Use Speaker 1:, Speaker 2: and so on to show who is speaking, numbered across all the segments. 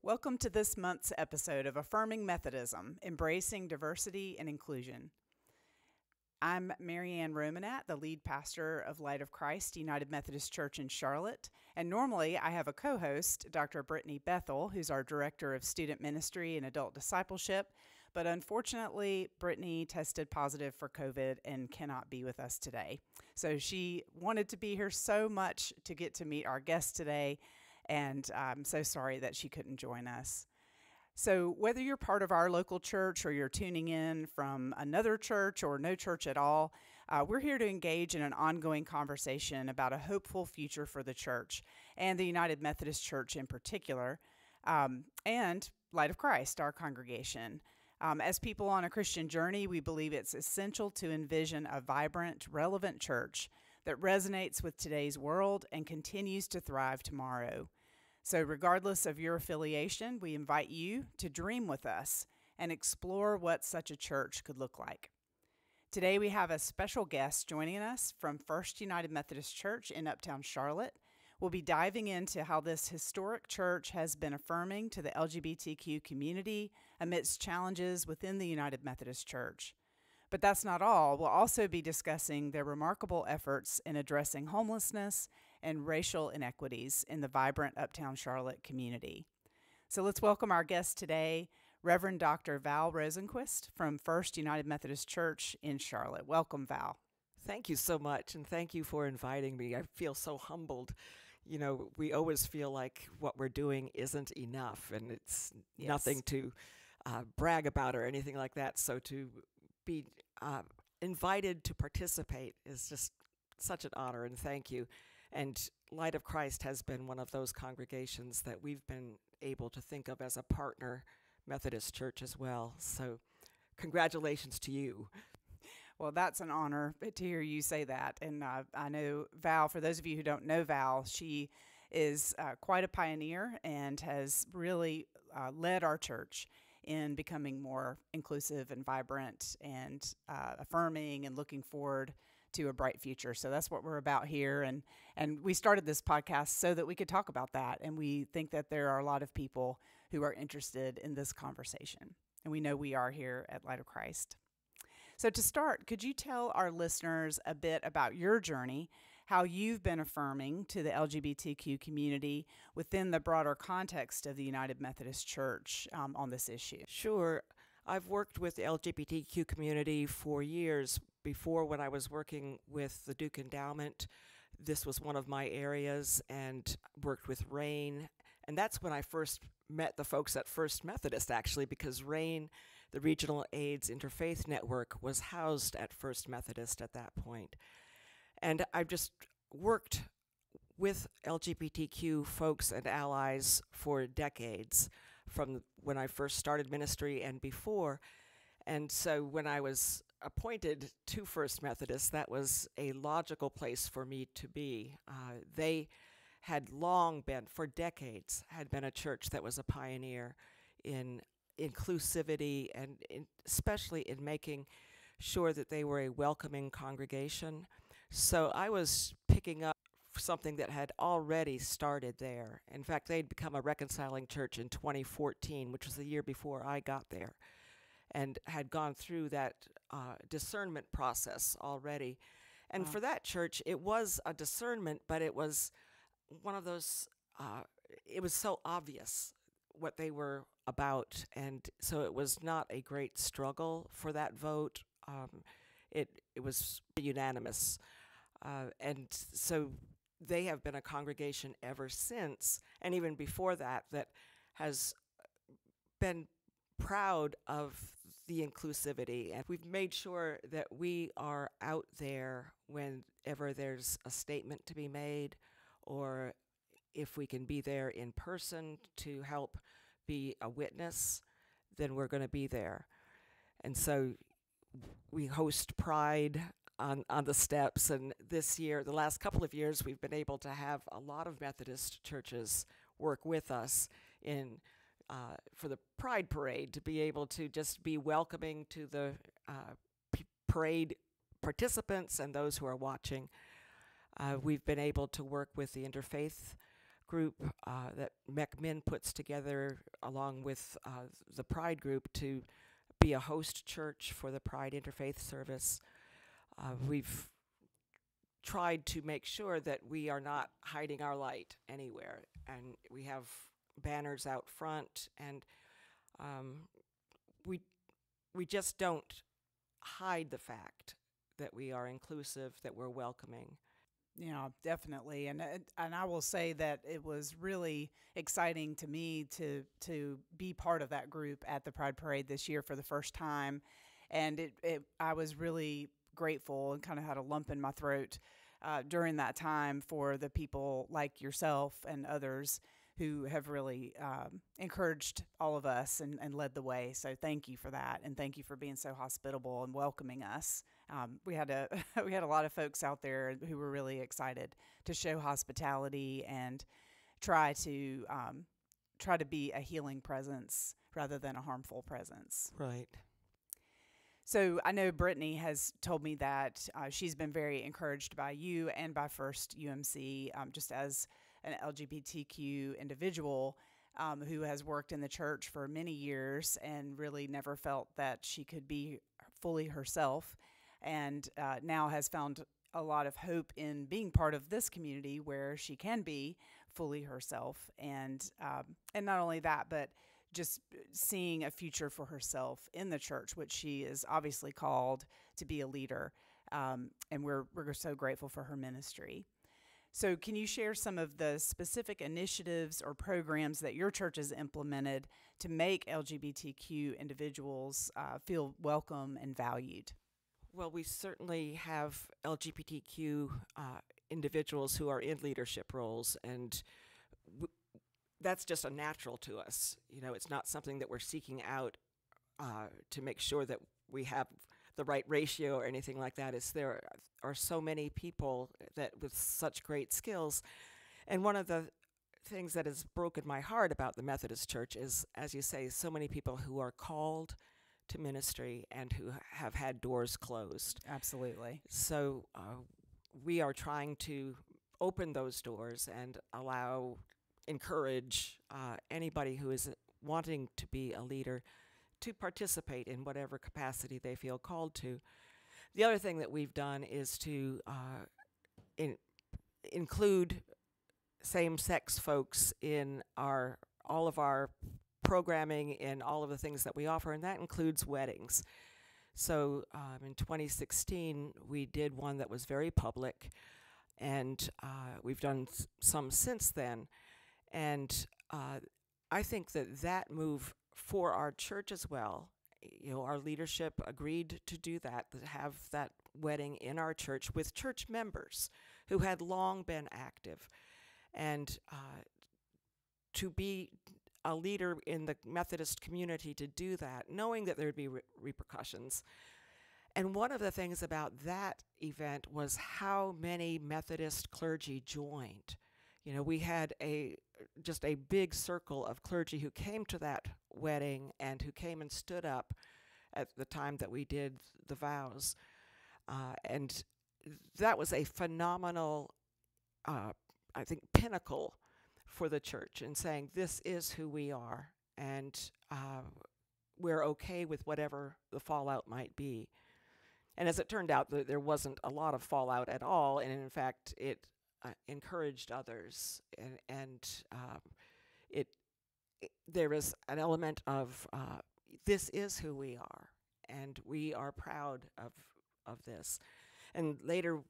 Speaker 1: Welcome to this month's episode of Affirming Methodism, Embracing Diversity and Inclusion. I'm Marianne Romanat, the lead pastor of Light of Christ United Methodist Church in Charlotte, and normally I have a co-host, Dr. Brittany Bethel, who's our Director of Student Ministry and Adult Discipleship, but unfortunately, Brittany tested positive for COVID and cannot be with us today. So she wanted to be here so much to get to meet our guest today, and I'm so sorry that she couldn't join us. So whether you're part of our local church or you're tuning in from another church or no church at all, we're here to engage in an ongoing conversation about a hopeful future for the church and the United Methodist Church in particular, and Light of Christ, our congregation. As people on a Christian journey, we believe it's essential to envision a vibrant, relevant church that resonates with today's world and continues to thrive tomorrow. So regardless of your affiliation, we invite you to dream with us and explore what such a church could look like. Today we have a special guest joining us from First United Methodist Church in Uptown Charlotte. We'll be diving into how this historic church has been affirming to the LGBTQ community amidst challenges within the United Methodist Church. But that's not all. We'll also be discussing their remarkable efforts in addressing homelessness and racial inequities in the vibrant Uptown Charlotte community. So let's welcome our guest today, Reverend Dr. Val Rosenquist from First United Methodist Church in Charlotte. Welcome, Val.
Speaker 2: Thank you so much, and thank you for inviting me. I feel so humbled. You know, we always feel like what we're doing isn't enough, and it's nothing to brag about or anything like that. So to be invited to participate is just such an honor, and thank you. And Light of Christ has been one of those congregations that we've been able to think of as a partner Methodist church as well. So congratulations to you.
Speaker 1: Well, that's an honor to hear you say that. And I know Val, for those of you who don't know Val, she is quite a pioneer and has really led our church in becoming more inclusive and vibrant and affirming and looking forward to a bright future. So that's what we're about here. And we started this podcast so that we could talk about that. And we think that there are a lot of people who are interested in this conversation. And we know we are here at Light of Christ. So to start, could you tell our listeners a bit about your journey, how you've been affirming to the LGBTQ community within the broader context of the United Methodist Church on this issue?
Speaker 2: Sure. I've worked with the LGBTQ community for years. Before, when I was working with the Duke Endowment, this was one of my areas, and worked with RAIN. And that's when I first met the folks at First Methodist, actually, because RAIN, the Regional AIDS Interfaith Network, was housed at First Methodist at that point. And I've just worked with LGBTQ folks and allies for decades, from when I first started ministry and before. And so when I was appointed to First Methodist, that was a logical place for me to be. They had long been, for decades, had been a church that was a pioneer in inclusivity and especially in making sure that they were a welcoming congregation. So I was picking up something that had already started there. In fact, they'd become a reconciling church in 2014, which was the year before I got there, and had gone through that discernment process already. And for that church, it was a discernment, but it was one of those, it was so obvious what they were about, and so it was not a great struggle for that vote. It was unanimous. And so they have been a congregation ever since, and even before that, that has been proud of the inclusivity. And we've made sure that we are out there whenever there's a statement to be made, or if we can be there in person to help be a witness, then we're going to be there. And so we host Pride on the steps, and this year, the last couple of years, we've been able to have a lot of Methodist churches work with us in for the Pride Parade, to be able to just be welcoming to the parade participants and those who are watching. We've been able to work with the interfaith group that MECMIN puts together along with the Pride group to be a host church for the Pride Interfaith service. We've tried to make sure that we are not hiding our light anywhere, and we have banners out front, and we just don't hide the fact that we are inclusive, that we're welcoming.
Speaker 1: Yeah, definitely, and I will say that it was really exciting to me to be part of that group at the Pride Parade this year for the first time, and I was really grateful and kind of had a lump in my throat during that time for the people like yourself and others who have really encouraged all of us and led the way. So thank you for that, and thank you for being so hospitable and welcoming us. We had a lot of folks out there who were really excited to show hospitality and try to be a healing presence rather than a harmful presence.
Speaker 2: Right.
Speaker 1: So I know Brittany has told me that she's been very encouraged by you and by First UMC, just as an LGBTQ individual who has worked in the church for many years and really never felt that she could be fully herself, and now has found a lot of hope in being part of this community where she can be fully herself, and not only that, but just seeing a future for herself in the church, which she is obviously called to be a leader, and we're so grateful for her ministry. So can you share some of the specific initiatives or programs that your church has implemented to make LGBTQ individuals feel welcome and valued?
Speaker 2: Well, we certainly have LGBTQ individuals who are in leadership roles, and that's just a natural to us. You know, it's not something that we're seeking out to make sure that we have the right ratio or anything like that. There are so many people that with such great skills. And one of the things that has broken my heart about the Methodist Church is, as you say, so many people who are called to ministry and who have had doors closed.
Speaker 1: Absolutely.
Speaker 2: So we are trying to open those doors and encourage anybody who is wanting to be a leader to participate in whatever capacity they feel called to. The other thing that we've done is to include same-sex folks in all of our programming, in all of the things that we offer, and that includes weddings. So in 2016, we did one that was very public, and we've done some since then. And I think that move for our church as well, our leadership agreed to do that, to have that wedding in our church with church members who had long been active. And to be a leader in the Methodist community to do that, knowing that there would be repercussions. And one of the things about that event was how many Methodist clergy joined. We had just a big circle of clergy who came to that wedding and who came and stood up at the time that we did the vows. And that was a phenomenal, I think, pinnacle for the church in saying, this is who we are, and we're okay with whatever the fallout might be. And as it turned out, there wasn't a lot of fallout at all, and in fact, it encouraged others, and there is an element of this is who we are, and we are proud of this. And later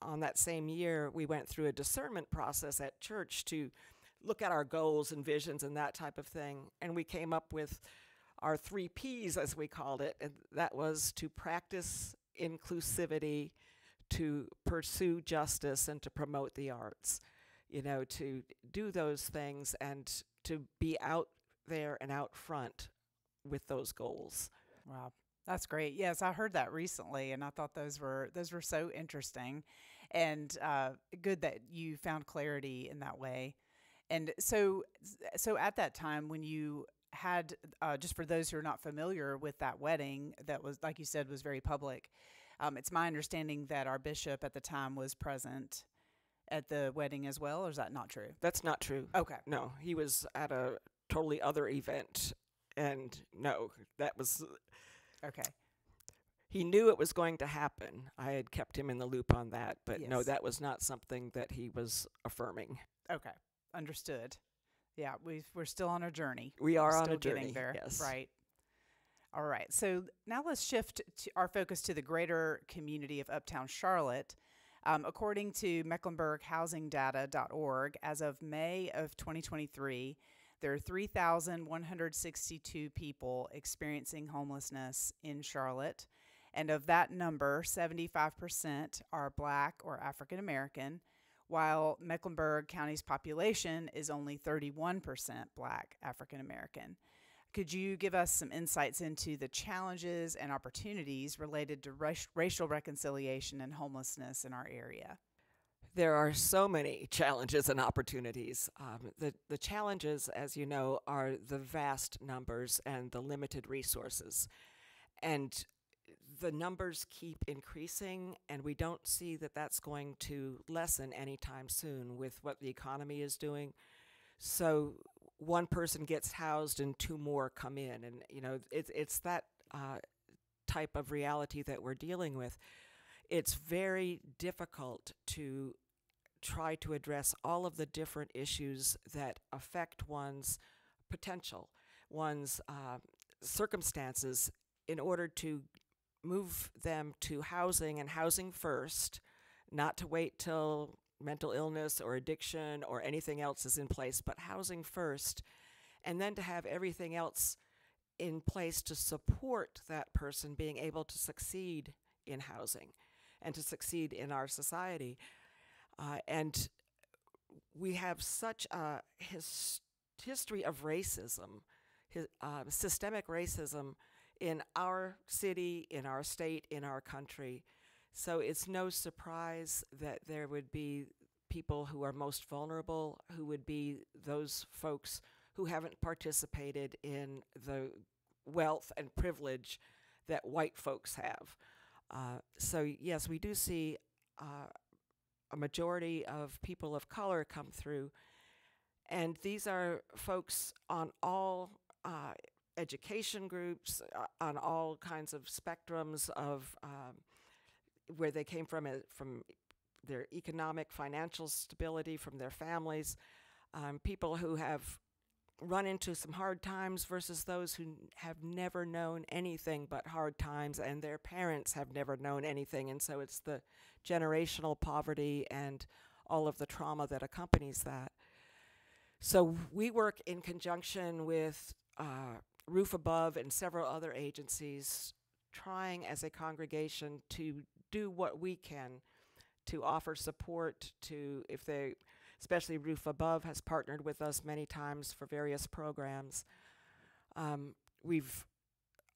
Speaker 2: on that same year, we went through a discernment process at church to look at our goals and visions and that type of thing, and we came up with our 3 Ps, as we called it, and that was to practice inclusivity, to pursue justice, and to promote the arts. To do those things and to be out there and out front with those goals.
Speaker 1: Wow, that's great. Yes, I heard that recently, and I thought those were so interesting, and good that you found clarity in that way. And so at that time when you had, just for those who are not familiar with that wedding, that was, like you said, was very public. It's my understanding that our bishop at the time was present at the wedding as well, or is that not true?
Speaker 2: That's not true.
Speaker 1: Okay.
Speaker 2: No, he was at a totally other event, and no, that was...
Speaker 1: Okay.
Speaker 2: He knew it was going to happen. I had kept him in the loop on that, but no,
Speaker 1: Yes.
Speaker 2: that was not something that he was affirming.
Speaker 1: Okay. Understood. Yeah, we're still on a journey.
Speaker 2: We are
Speaker 1: We're
Speaker 2: on
Speaker 1: still
Speaker 2: a journey,
Speaker 1: getting there.
Speaker 2: yes.
Speaker 1: Right. All right. So now let's shift our focus to the greater community of Uptown Charlotte. According to mecklenburghousingdata.org, as of May of 2023, there are 3,162 people experiencing homelessness in Charlotte. And of that number, 75% are Black or African American, while Mecklenburg County's population is only 31% Black African American. Could you give us some insights into the challenges and opportunities related to racial reconciliation and homelessness in our area?
Speaker 2: There are so many challenges and opportunities. The challenges, as you know, are the vast numbers and the limited resources. And the numbers keep increasing, and we don't see that that's going to lessen anytime soon with what the economy is doing. So one person gets housed and two more come in, and it's that type of reality that we're dealing with. It's very difficult to try to address all of the different issues that affect one's potential, one's circumstances, in order to move them to housing, and housing first, not to wait till mental illness or addiction or anything else is in place, but housing first, and then to have everything else in place to support that person being able to succeed in housing and to succeed in our society. And we have such a history of racism, systemic racism in our city, in our state, in our country. So it's no surprise that there would be people who are most vulnerable, who would be those folks who haven't participated in the wealth and privilege that white folks have. So yes, we do see a majority of people of color come through, and these are folks on all education groups, on all kinds of spectrums of where they came from their economic, financial stability, from their families, people who have run into some hard times versus those who have never known anything but hard times, and their parents have never known anything. And so it's the generational poverty and all of the trauma that accompanies that. So we work in conjunction with Roof Above and several other agencies, trying as a congregation to do what we can to offer support to, especially Roof Above has partnered with us many times for various programs. We've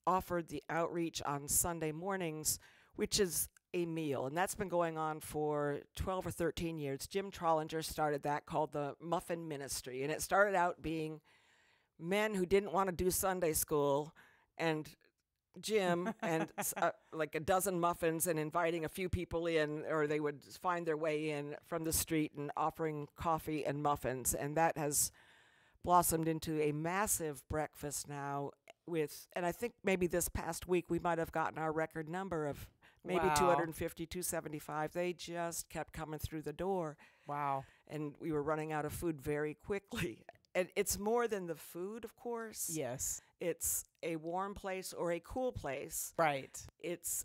Speaker 2: offered the outreach on Sunday mornings, which is a meal, and that's been going on for 12 or 13 years. Jim Trollinger started that, called the Muffin Ministry, and it started out being men who didn't want to do Sunday school, and Jim and like a dozen muffins, and inviting a few people in, or they would find their way in from the street, and offering coffee and muffins. And that has blossomed into a massive breakfast now and I think maybe this past week we might have gotten our record number of maybe
Speaker 1: Wow.
Speaker 2: 250, 275. They just kept coming through the door.
Speaker 1: Wow.
Speaker 2: And we were running out of food very quickly. And it's more than the food, of course.
Speaker 1: Yes.
Speaker 2: It's a warm place or a cool place.
Speaker 1: Right.
Speaker 2: It's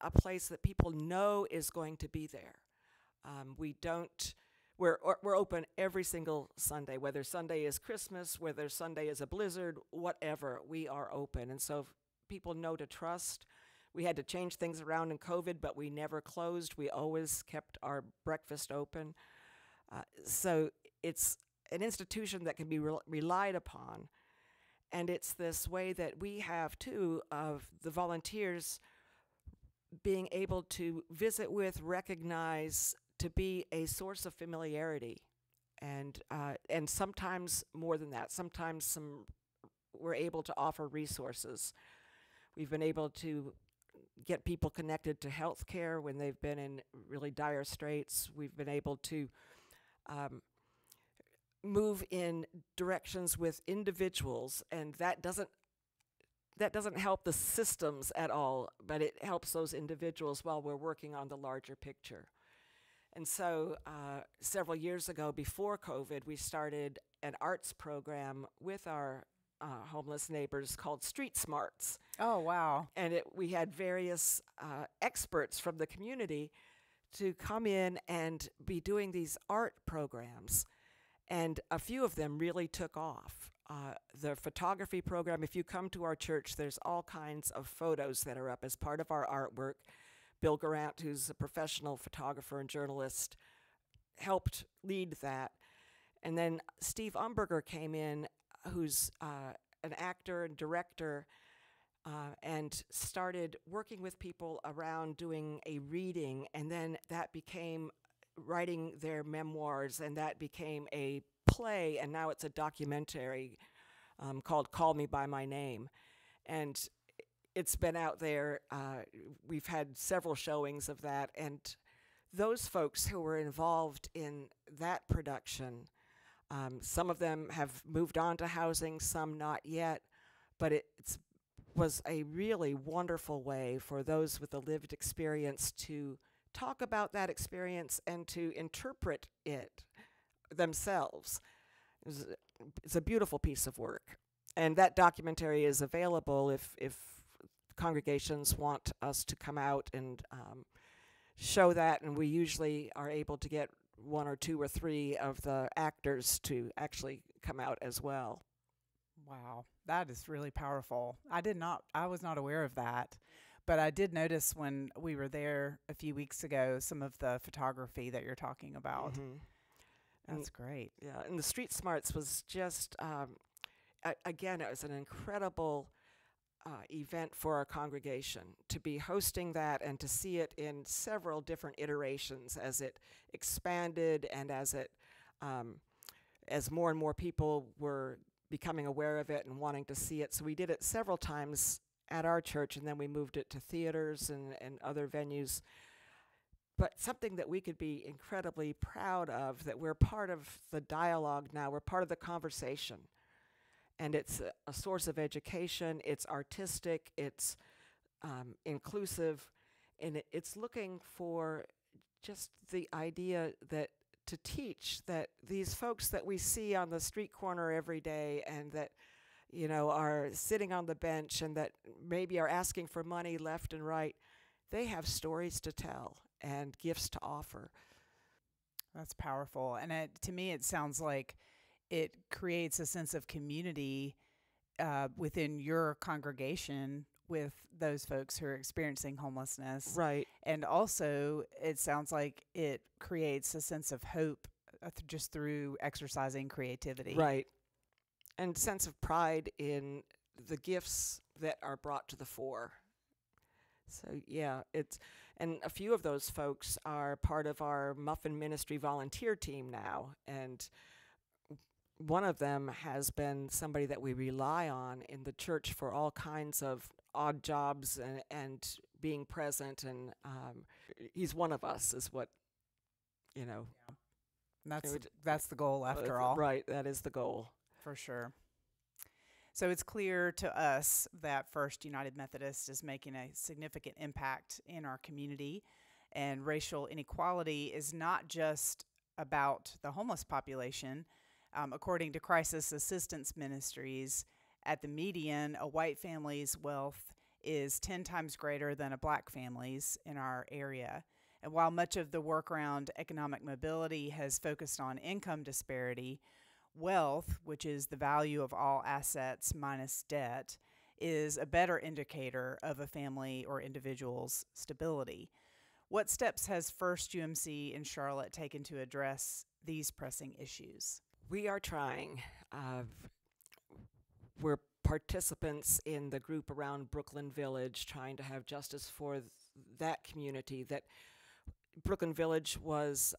Speaker 2: a place that people know is going to be there. We're open every single Sunday, whether Sunday is Christmas, whether Sunday is a blizzard, whatever, we are open. And so people know to trust. We had to change things around in COVID, but we never closed. We always kept our breakfast open. So it's an institution that can be relied upon. And it's this way that we have, too, of the volunteers being able to visit with, recognize, to be a source of familiarity and sometimes more than that. Sometimes we're able to offer resources. We've been able to get people connected to health care when they've been in really dire straits. We've been able to move in directions with individuals, and that doesn't help the systems at all, but it helps those individuals while we're working on the larger picture. And so several years ago, before COVID, we started an arts program with our homeless neighbors called Street Smarts.
Speaker 1: Oh, wow.
Speaker 2: And we had various experts from the community to come in and be doing these art programs. And a few of them really took off. The photography program, if you come to our church, there's all kinds of photos that are up as part of our artwork. Bill Garant, who's a professional photographer and journalist, helped lead that. And then Steve Umberger came in, who's an actor and director, and started working with people around doing a reading, and then that became writing their memoirs, and that became a play, and now it's a documentary called Call Me By My Name. And it's been out there. We've had several showings of that, and those folks who were involved in that production, some of them have moved on to housing, some not yet, but it was a really wonderful way for those with a lived experience to talk about that experience and to interpret it themselves. It's a beautiful piece of work. And that documentary is available if congregations want us to come out and show that, and we usually are able to get 1 or 2 or 3 of the actors to actually come out as well.
Speaker 1: Wow, that is really powerful. I was not aware of that, but I did notice when we were there a few weeks ago some of the photography that you're talking about.
Speaker 2: Mm-hmm.
Speaker 1: That's great.
Speaker 2: Yeah, and the Street Smarts was just, again, it was an incredible event for our congregation to be hosting that and to see it in several different iterations as it expanded and as more and more people were becoming aware of it and wanting to see it. So we did it several times at our church, and then we moved it to theaters and other venues. But something that we could be incredibly proud of, that we're part of the dialogue now, we're part of the conversation. And it's a source of education, it's artistic, it's inclusive, and it's looking for just the idea that to teach that these folks that we see on the street corner every day and that, you know, are sitting on the bench and that maybe are asking for money left and right, they have stories to tell and gifts to offer.
Speaker 1: That's powerful. And to me, it sounds like it creates a sense of community within your congregation with those folks who are experiencing homelessness.
Speaker 2: Right.
Speaker 1: And also, it sounds like it creates a sense of hope just through exercising creativity.
Speaker 2: Right. And sense of pride in the gifts that are brought to the fore. So, yeah, and a few of those folks are part of our Muffin Ministry volunteer team now. And one of them has been somebody that we rely on in the church for all kinds of odd jobs and being present. And he's one of us, is what, you know.
Speaker 1: Yeah. That's the goal after all.
Speaker 2: Right, that is the goal.
Speaker 1: For sure. So it's clear to us that First United Methodist is making a significant impact in our community, and racial inequality is not just about the homeless population. According to Crisis Assistance Ministries, at the median, a white family's wealth is 10 times greater than a black family's in our area. And while much of the work around economic mobility has focused on income disparity, wealth, which is the value of all assets minus debt, is a better indicator of a family or individual's stability. What steps has First UMC in Charlotte taken to address these pressing issues?
Speaker 2: We are trying. We're participants in the group around Brooklyn Village, trying to have justice for that community. That Brooklyn Village was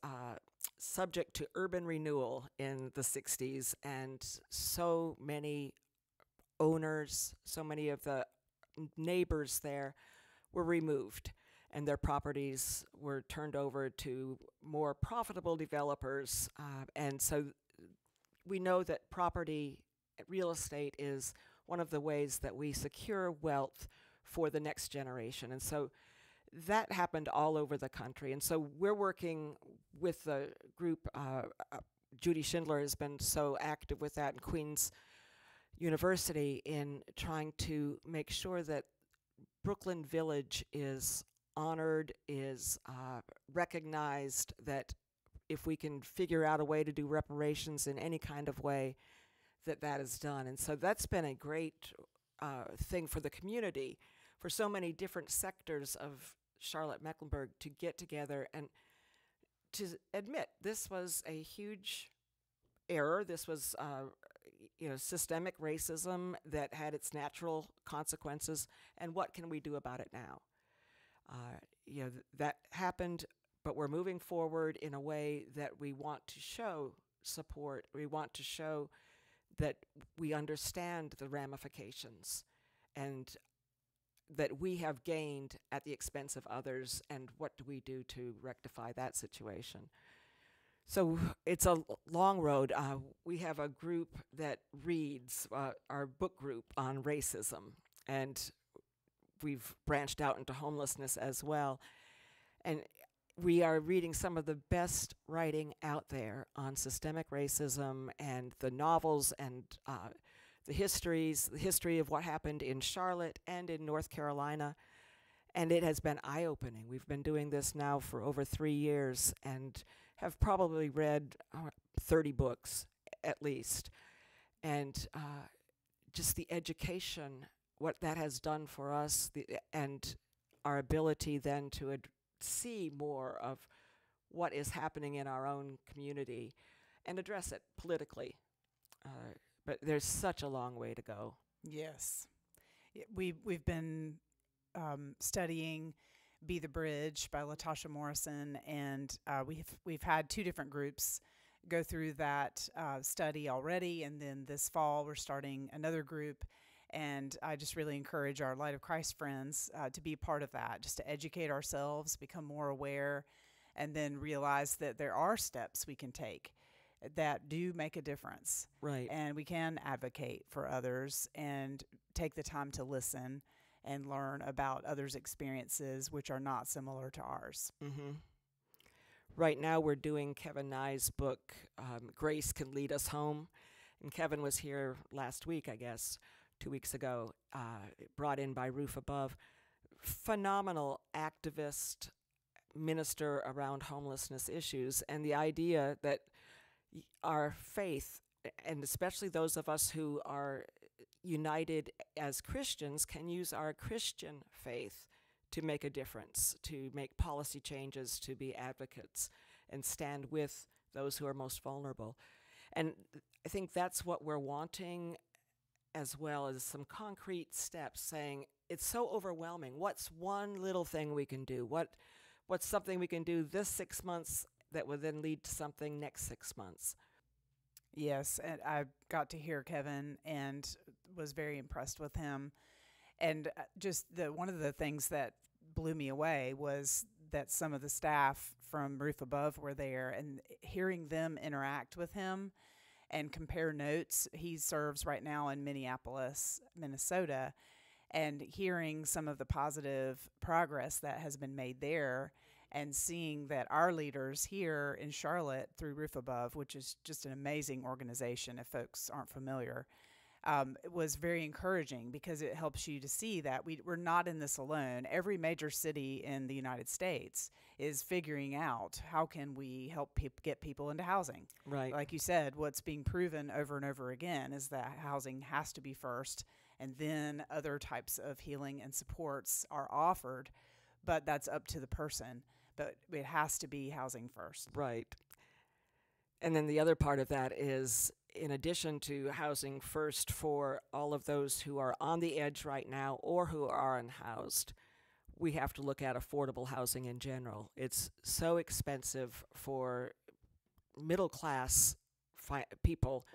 Speaker 2: subject to urban renewal in the 60s, and so many owners, so many of the neighbors there were removed, and their properties were turned over to more profitable developers. And so we know that property, real estate, is one of the ways that we secure wealth for the next generation. And so that happened all over the country. And so we're working with the group. Judy Schindler has been so active with that in Queens University in trying to make sure that Brooklyn Village is honored, is recognized, that if we can figure out a way to do reparations in any kind of way, that is done. And so that's been a great thing for the community, for so many different sectors of Charlotte-Mecklenburg to get together and to admit this was a huge error. This was systemic racism that had its natural consequences, and what can we do about it now? That happened, but we're moving forward in a way that we want to show support. We want to show that we understand the ramifications and that we have gained at the expense of others, and what do we do to rectify that situation? So it's a long road. We have a group that reads, our book group on racism, and we've branched out into homelessness as well. And we are reading some of the best writing out there on systemic racism and the novels and the history of what happened in Charlotte and in North Carolina. And it has been eye-opening. We've been doing this now for over 3 years and have probably read 30 books at least. And just the education, what that has done for us, and our ability then to see more of what is happening in our own community and address it politically. But there's such a long way to go.
Speaker 1: Yes. We've been studying Be the Bridge by Latasha Morrison, and we've had 2 different groups go through that study already, and then this fall we're starting another group. And I just really encourage our Light of Christ friends to be part of that, just to educate ourselves, become more aware, and then realize that there are steps we can take that do make a difference.
Speaker 2: Right.
Speaker 1: And we can advocate for others and take the time to listen and learn about others' experiences, which are not similar to ours.
Speaker 2: Mm-hmm. Right now we're doing Kevin Nye's book, Grace Can Lead Us Home. And Kevin was here last week, I guess, 2 weeks ago, brought in by Roof Above. Phenomenal activist, minister around homelessness issues, and the idea that our faith, and especially those of us who are united as Christians, can use our Christian faith to make a difference, to make policy changes, to be advocates, and stand with those who are most vulnerable. And I think that's what we're wanting, as well as some concrete steps, saying it's so overwhelming. What's one little thing we can do? What's something we can do this 6 months that would then lead to something next 6 months?
Speaker 1: Yes, and I got to hear Kevin and was very impressed with him. And just one of the things that blew me away was that some of the staff from Roof Above were there, and hearing them interact with him and compare notes. He serves right now in Minneapolis, Minnesota, and hearing some of the positive progress that has been made there, and seeing that our leaders here in Charlotte through Roof Above, which is just an amazing organization if folks aren't familiar, it was very encouraging, because it helps you to see that we're not in this alone. Every major city in the United States is figuring out how can we help get people into housing.
Speaker 2: Right.
Speaker 1: Like you said, what's being proven over and over again is that housing has to be first, and then other types of healing and supports are offered, but that's up to the person. But it has to be housing first.
Speaker 2: Right. And then the other part of that is, in addition to housing first for all of those who are on the edge right now or who are unhoused, we have to look at affordable housing in general. It's so expensive for middle class people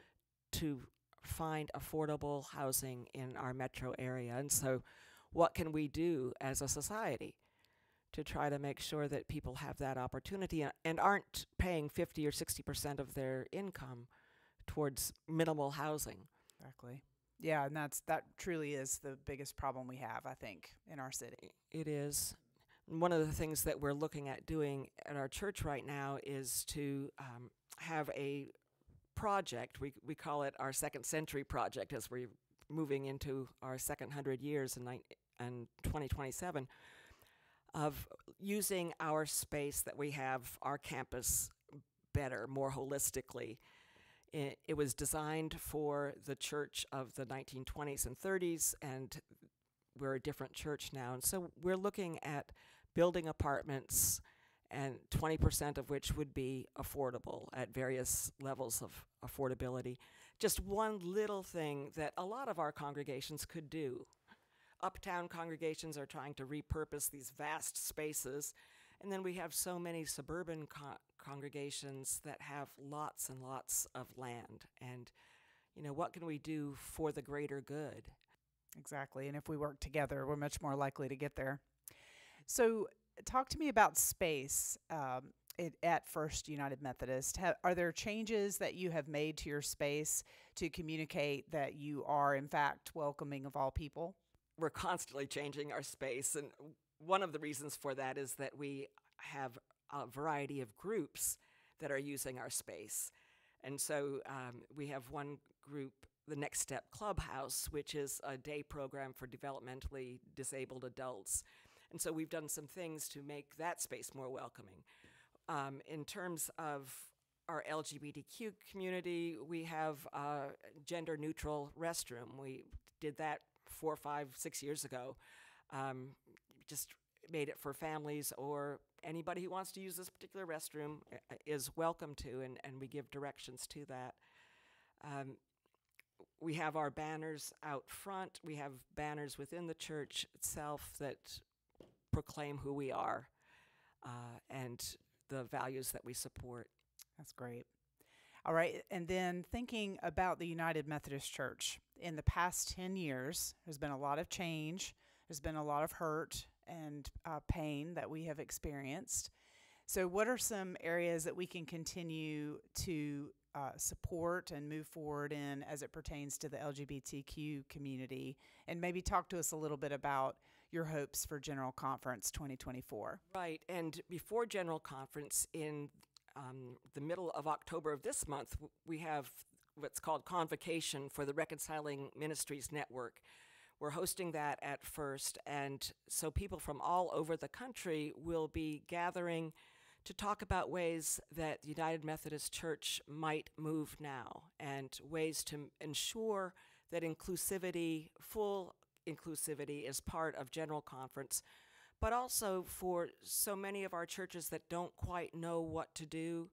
Speaker 2: to find affordable housing in our metro area. And so what can we do as a society to try to make sure that people have that opportunity and aren't paying 50 or 60% of their income towards minimal housing?
Speaker 1: Exactly. Yeah, and that truly is the biggest problem we have, I think, in our city.
Speaker 2: It is. One of the things that we're looking at doing at our church right now is to have a project. We call it our Second Century Project, as we're moving into our second 100 years in 2027, of using our space that we have, our campus, better, more holistically. It was designed for the church of the 1920s and 30s, and we're a different church now. And so we're looking at building apartments, and 20% of which would be affordable at various levels of affordability. Just one little thing that a lot of our congregations could do. Uptown congregations are trying to repurpose these vast spaces, and then we have so many suburban congregations that have lots and lots of land. And, what can we do for the greater good?
Speaker 1: Exactly. And if we work together, we're much more likely to get there. So talk to me about space at First United Methodist. Are there changes that you have made to your space to communicate that you are, in fact, welcoming of all people?
Speaker 2: We're constantly changing our space, and one of the reasons for that is that we have a variety of groups that are using our space. And so we have one group, the Next Step Clubhouse, which is a day program for developmentally disabled adults. And so we've done some things to make that space more welcoming. In terms of our LGBTQ community, we have a gender-neutral restroom. We did that 4, 5, 6 years ago. Just made it for families, or anybody who wants to use this particular restroom is welcome to, and we give directions to that. We have our banners out front. We have banners within the church itself that proclaim who we are and the values that we support.
Speaker 1: That's great. All right, and then thinking about the United Methodist Church, in the past 10 years, there's been a lot of change. There's been a lot of hurt and pain that we have experienced. So what are some areas that we can continue to support and move forward in as it pertains to the LGBTQ community? And maybe talk to us a little bit about your hopes for General Conference 2024.
Speaker 2: Right, and before General Conference in the middle of October of this month, we have what's called Convocation for the Reconciling Ministries Network. We're hosting that at First, and so people from all over the country will be gathering to talk about ways that the United Methodist Church might move now, and ways to ensure that inclusivity, full inclusivity, is part of General Conference, but also for so many of our churches that don't quite know what to do.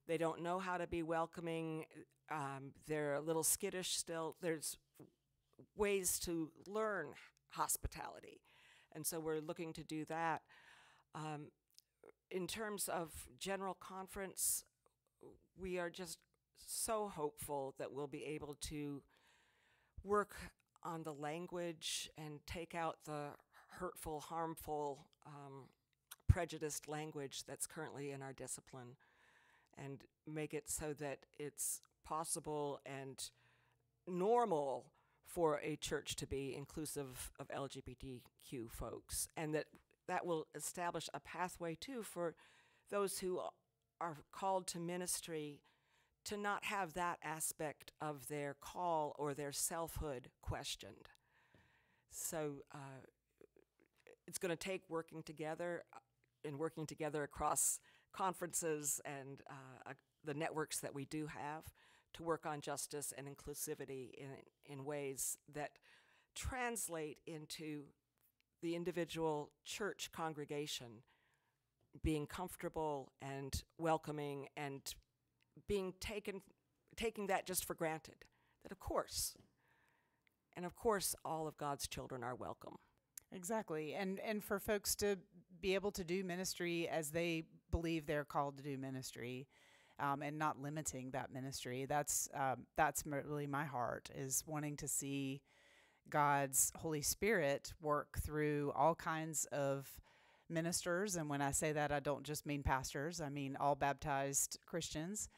Speaker 2: They don't know how to be welcoming. They're a little skittish still. There's ways to learn hospitality. And so we're looking to do that. In terms of General Conference, we are just so hopeful that we'll be able to work on the language and take out the hurtful, harmful, prejudiced language that's currently in our discipline, and make it so that it's possible and normal for a church to be inclusive of LGBTQ folks, and that will establish a pathway too for those who are called to ministry to not have that aspect of their call or their selfhood questioned. So it's going to take working together across conferences and the networks that we do have to work on justice and inclusivity in ways that translate into the individual church congregation being comfortable and welcoming and taking that just for granted. That of course all of God's children are welcome.
Speaker 1: Exactly. And for folks to be able to do ministry as they believe they're called to do ministry. and not limiting that ministry. That's really my heart, is wanting to see God's Holy Spirit work through all kinds of ministers. And when I say that, I don't just mean pastors, I mean all baptized Christians,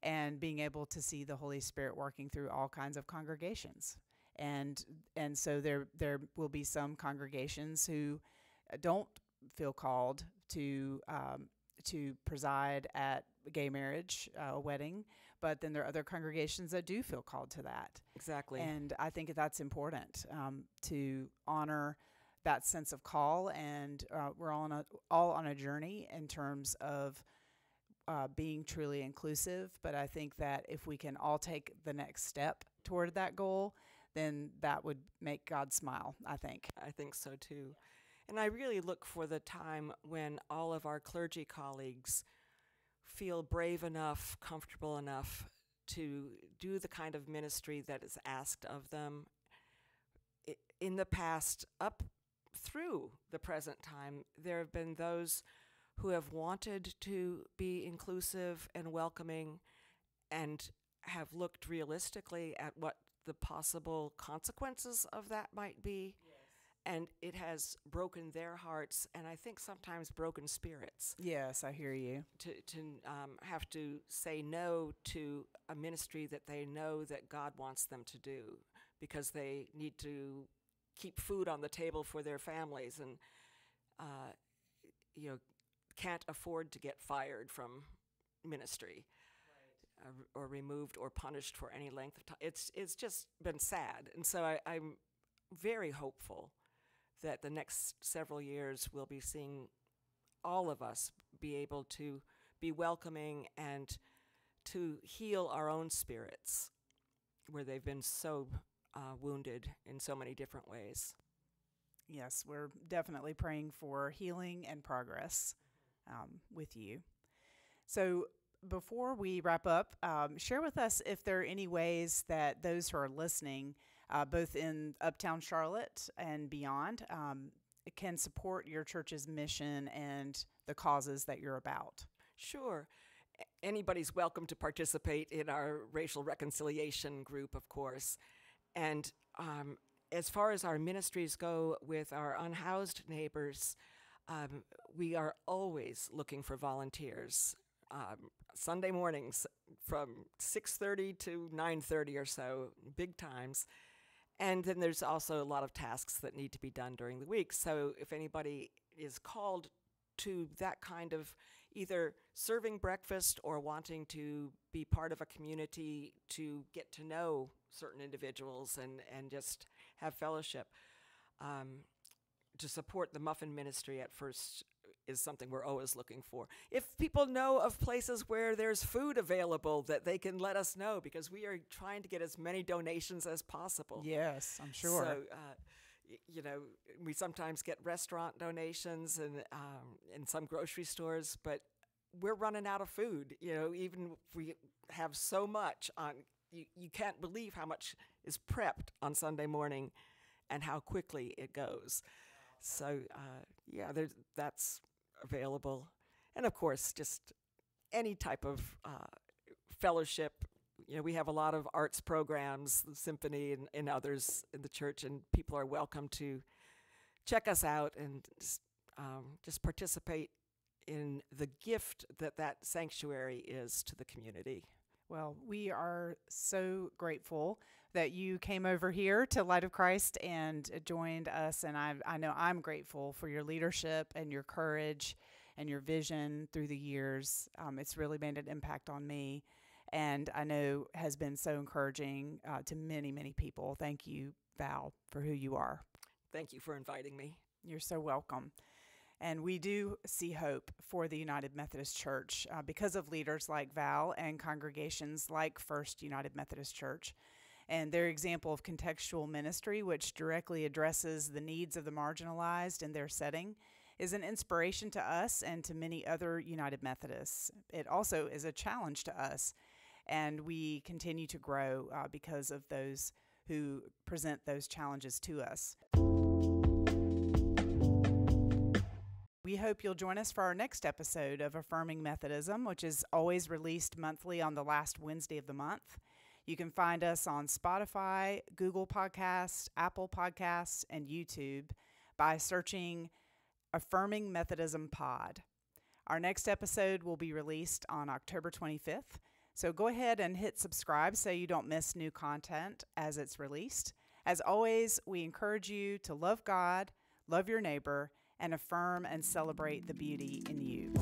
Speaker 1: and being able to see the Holy Spirit working through all kinds of congregations. And so there will be some congregations who don't feel called to preside at gay marriage, a wedding, but then there are other congregations that do feel called to that.
Speaker 2: Exactly.
Speaker 1: And I think that's important, to honor that sense of call. And we're all on a journey in terms of being truly inclusive. But I think that if we can all take the next step toward that goal, then that would make God smile, I think.
Speaker 2: I think so too. And I really look for the time when all of our clergy colleagues feel brave enough, comfortable enough to do the kind of ministry that is asked of them. In the past, up through the present time, there have been those who have wanted to be inclusive and welcoming and have looked realistically at what the possible consequences of that might be. And it has broken their hearts, and I think sometimes broken spirits.
Speaker 1: Yes, I hear you.
Speaker 2: To have to say no to a ministry that they know that God wants them to do, because they need to keep food on the table for their families, and can't afford to get fired from ministry, or removed or punished for any length of time. It's just been sad, and so I'm very hopeful that the next several years we'll be seeing all of us be able to be welcoming and to heal our own spirits where they've been so wounded in so many different ways.
Speaker 1: Yes, we're definitely praying for healing and progress with you. So before we wrap up, share with us if there are any ways that those who are listening, both in Uptown Charlotte and beyond, can support your church's mission and the causes that you're about.
Speaker 2: Sure. Anybody's welcome to participate in our racial reconciliation group, of course. And as far as our ministries go with our unhoused neighbors, we are always looking for volunteers. Sunday mornings from 6:30 to 9:30 or so, big times. And then there's also a lot of tasks that need to be done during the week. So if anybody is called to that kind of either serving breakfast or wanting to be part of a community to get to know certain individuals and just have fellowship, to support the muffin ministry at First is something we're always looking for. If people know of places where there's food available, that they can let us know, because we are trying to get as many donations as possible.
Speaker 1: Yes, I'm sure.
Speaker 2: So, we sometimes get restaurant donations and in some grocery stores, but we're running out of food. Even if we have so much on, you can't believe how much is prepped on Sunday morning and how quickly it goes. So, that's available. And, of course, just any type of fellowship. We have a lot of arts programs, the symphony and others in the church, and people are welcome to check us out and just participate in the gift that sanctuary is to the community.
Speaker 1: Well, we are so grateful that you came over here to Light of Christ and joined us. And I know I'm grateful for your leadership and your courage and your vision through the years. It's really made an impact on me, and I know has been so encouraging to many, many people. Thank you, Val, for who you are.
Speaker 2: Thank you for inviting me.
Speaker 1: You're so welcome. And we do see hope for the United Methodist Church because of leaders like Val and congregations like First United Methodist Church. And their example of contextual ministry, which directly addresses the needs of the marginalized in their setting, is an inspiration to us and to many other United Methodists. It also is a challenge to us, and we continue to grow because of those who present those challenges to us. we hope you'll join us for our next episode of Affirming Methodism, which is always released monthly on the last Wednesday of the month. You can find us on Spotify, Google Podcasts, Apple Podcasts, and YouTube by searching Affirming Methodism Pod. Our next episode will be released on October 25th, so go ahead and hit subscribe so you don't miss new content as it's released. As always, we encourage you to love God, love your neighbor, and affirm and celebrate the beauty in you.